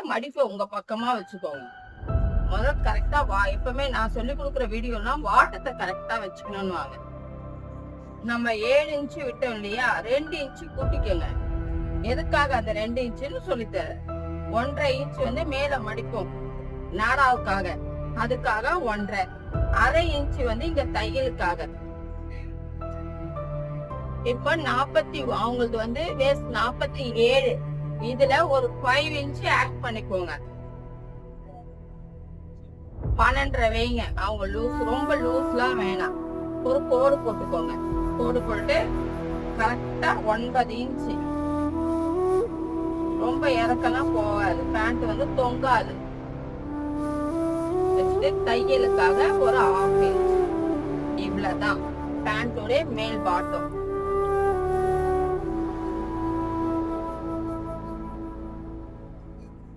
மடிப்பை உங்க பக்கமா வச்சுக்கோங்க. முதல்ல கரெக்டா எப்பவுமே நான் சொல்லி கொடுக்குற வீடியோலாம் வாட்டத்தை கரெக்டா வச்சுக்கணும்னு வாங்க. நம்ம 7 இன்ச்சு விட்டோம் இல்லையா, 2 இன்ச்சு கூட்டிக்கோங்க. எதுக்காக அந்த 2 இன்ச்சுன்னு சொல்லித்தர, 1.5 இன்ச்சு வந்து மேல மடிப்போம் நாடாவுக்காக, அதுக்காக 1.5. அரை இன்ச்சு வந்து இங்க தையலுக்காக. இப்ப 40 அவங்களுக்கு வந்து வேஸ்ட் 47. இதுல ஒரு 5 இன்ச்சு ஆட் பண்ணிக்கோங்க. 12.5 வைங்க. அவங்க லூஸ், ரொம்ப லூஸ்லாம் வேணாம். ஒரு கோடு போட்டுக்கோங்க. கோடு போட்டு கரெக்டா 9 இன்ச்சு. ரொம்ப இறக்கலாம் போகாது, பேண்ட் வந்து தொங்காது. தையலுக்காக ஒரு 1/2 இன்ச். இவ்வளவுதான் பேண்டோட மேல் பாட்டம்.